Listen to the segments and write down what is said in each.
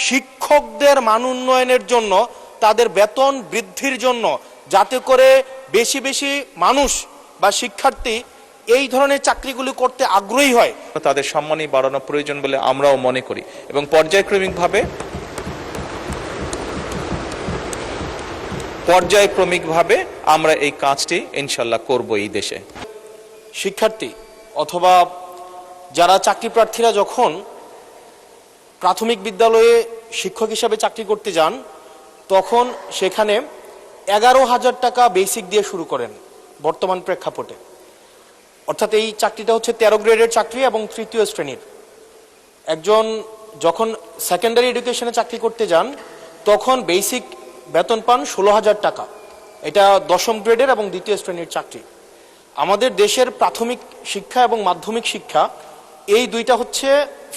শিক্ষকদের মান উন্নয়নের জন্য, তাদের বেতন বৃদ্ধির জন্য, যাতে করে বেশি বেশি মানুষ বা শিক্ষার্থী এই ধরনের চাকরিগুলি করতে আগ্রহী হয়। তাদের সম্মানই বাড়ানো প্রয়োজন বলে আমরাও মনে করি এবং পর্যায়ক্রমিকভাবে আমরা এই কাজটি ইনশাল্লাহ করব এই দেশে। শিক্ষার্থী অথবা যারা চাকরি প্রার্থীরা যখন প্রাথমিক বিদ্যালয়ে শিক্ষক হিসাবে চাকরি করতে যান, তখন সেখানে 11,000 টাকা বেসিক দিয়ে শুরু করেন বর্তমান প্রেক্ষাপটে। অর্থাৎ এই চাকরিটা হচ্ছে 13 গ্রেডের চাকরি এবং 3য় শ্রেণীর। একজন যখন সেকেন্ডারি এডুকেশনে চাকরি করতে যান, তখন বেসিক বেতন পান 16,000 টাকা। এটা 10ম গ্রেডের এবং 2য় শ্রেণীর চাকরি। আমাদের দেশের প্রাথমিক শিক্ষা এবং মাধ্যমিক শিক্ষা এই দুইটা হচ্ছে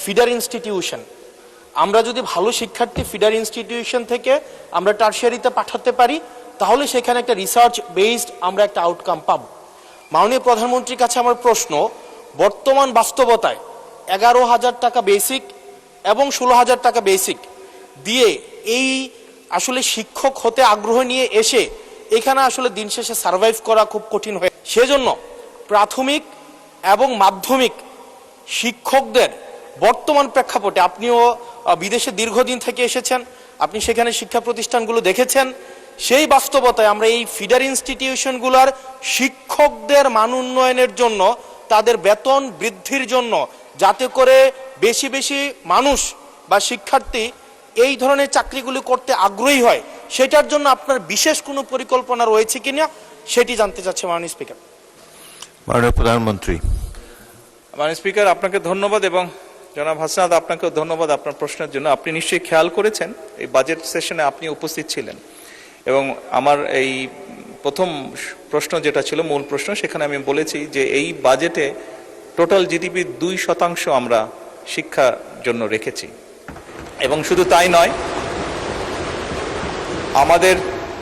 ফিডার ইনস্টিটিউশন। আমরা যদি ভালো শিক্ষার্থী ফিডার ইনস্টিটিউশন থেকে আমরা টারশিয়ারিতে পাঠাতে পারি, তাহলে সেখানে একটা রিসার্চ বেসড আমরা একটা আউটকাম পাব। মাননীয় প্রধানমন্ত্রীর কাছে আমার প্রশ্ন, বর্তমান বাস্তবতায় 11,000 টাকা বেসিক এবং 16,000 টাকা বেসিক দিয়ে এই আসলে শিক্ষক হতে আগ্রহ নিয়ে এসে এখানে আসলে দিন শেষে সার্ভাইভ করা খুব কঠিন হয়ে, সেজন্য প্রাথমিক এবং মাধ্যমিক শিক্ষকদের বর্তমান প্রেক্ষাপটে, আপনিও বিদেশে দীর্ঘদিন থেকে এসেছেন, আপনি সেখানে শিক্ষা প্রতিষ্ঠানগুলো দেখেছেন, সেই বাস্তবতায় আমরা এই ফিডার ইনস্টিটিউশনগুলোর শিক্ষকদের মান উন্নয়নের জন্য, তাদের বেতন বৃদ্ধির জন্য, যাতে করে বেশি বেশি মানুষ বা শিক্ষার্থী এই ধরনের চাকরিগুলি করতে আগ্রহী হয়, সেটার জন্য আপনার বিশেষ কোনো পরিকল্পনা রয়েছে কিনা সেটি জানতে চাচ্ছি মাননীয় স্পিকার। মাননীয় প্রধানমন্ত্রী। মাননীয় স্পিকার, আপনাকে ধন্যবাদ এবং জনাব হাসনাত আপনাকেও ধন্যবাদ আপনার প্রশ্নের জন্য। আপনি নিশ্চয়ই খেয়াল করেছেন এই বাজেট সেশনে আপনি উপস্থিত ছিলেন এবং আমার এই প্রথম প্রশ্ন যেটা ছিল মূল প্রশ্ন, সেখানে আমি বলেছি যে এই বাজেটে টোটাল জিডিপির 2% আমরা শিক্ষার জন্য রেখেছি এবং শুধু তাই নয়, আমাদের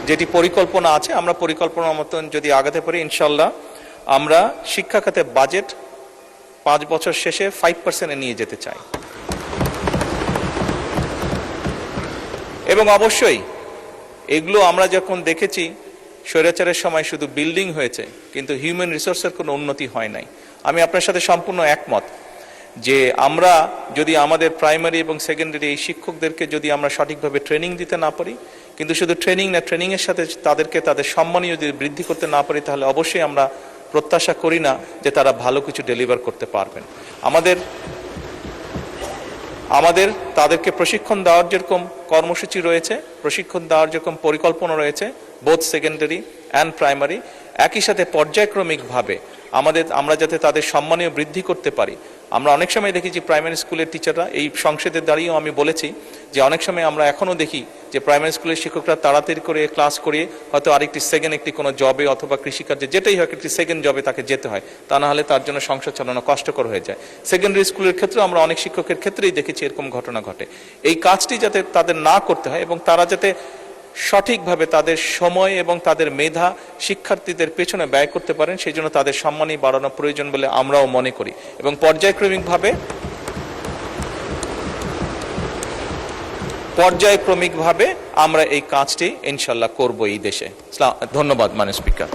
যেটি পরিকল্পনা আছে, আমরা পরিকল্পনা মতন যদি আগাতে পারি ইনশাল্লাহ আমরা শিক্ষা খাতে বাজেট 5 বছর শেষে 5%-এ নিয়ে যেতে চাই। এবং অবশ্যই এগুলো আমরা যখন দেখেছি স্বৈরাচারের সময় শুধু বিল্ডিং হয়েছে কিন্তু হিউম্যান রিসোর্সের কোনো উন্নতি হয় নাই। আমি আপনার সাথে সম্পূর্ণ একমত যে আমরা যদি আমাদের প্রাইমারি এবং সেকেন্ডারি এই শিক্ষকদেরকে যদি আমরা সঠিকভাবে ট্রেনিং দিতে না পারি, কিন্তু শুধু ট্রেনিং না, ট্রেনিংয়ের সাথে তাদেরকে তাদের সম্মানীয় যদি বৃদ্ধি করতে না পারি, তাহলে অবশ্যই আমরা প্রত্যাশা করি না যে তারা ভালো কিছু ডেলিভার করতে পারবেন। আমাদের তাদেরকে প্রশিক্ষণ দেওয়ার যেরকম কর্মসূচি রয়েছে, প্রশিক্ষণ দেওয়ার যেরকম পরিকল্পনা রয়েছে বোথ সেকেন্ডারি অ্যান্ড প্রাইমারি, একই সাথে পর্যায়ক্রমিকভাবে আমরা যাতে তাদের সম্মানীয় বৃদ্ধি করতে পারি। আমরা অনেক সময় দেখেছি প্রাইমারি স্কুলের টিচাররা, এই সংসদের দাঁড়িয়েও আমি বলেছি যে অনেক সময় আমরা এখনও দেখি যে প্রাইমারি স্কুলের শিক্ষকরা তাড়াতাড়ি করে ক্লাস করিয়ে হয়তো আরেকটি একটি কোনো জবে অথবা কৃষিকার্যে যেটাই হয় একটি সেকেন্ড জবে তাকে যেতে হয়, তা না হলে তার জন্য সংসার চালানো কষ্টকর হয়ে যায়। সেকেন্ডারি স্কুলের ক্ষেত্রে আমরা অনেক শিক্ষকের ক্ষেত্রেই দেখেছি এরকম ঘটনা ঘটে। এই কাজটি যাতে তাদের না করতে হয় এবং তারা যাতে সঠিকভাবে তাদের সময় এবং তাদের মেধা শিক্ষার্থীদের পেছনে ব্যয় করতে পারেন, সেই জন্য তাদের সম্মানই বাড়ানো প্রয়োজন বলে আমরাও মনে করি এবং পর্যায়ক্রমিকভাবে আমরা এই কাজটি ইনশাল্লাহ করব এই দেশে। ধন্যবাদ মাননীয় স্পিকার।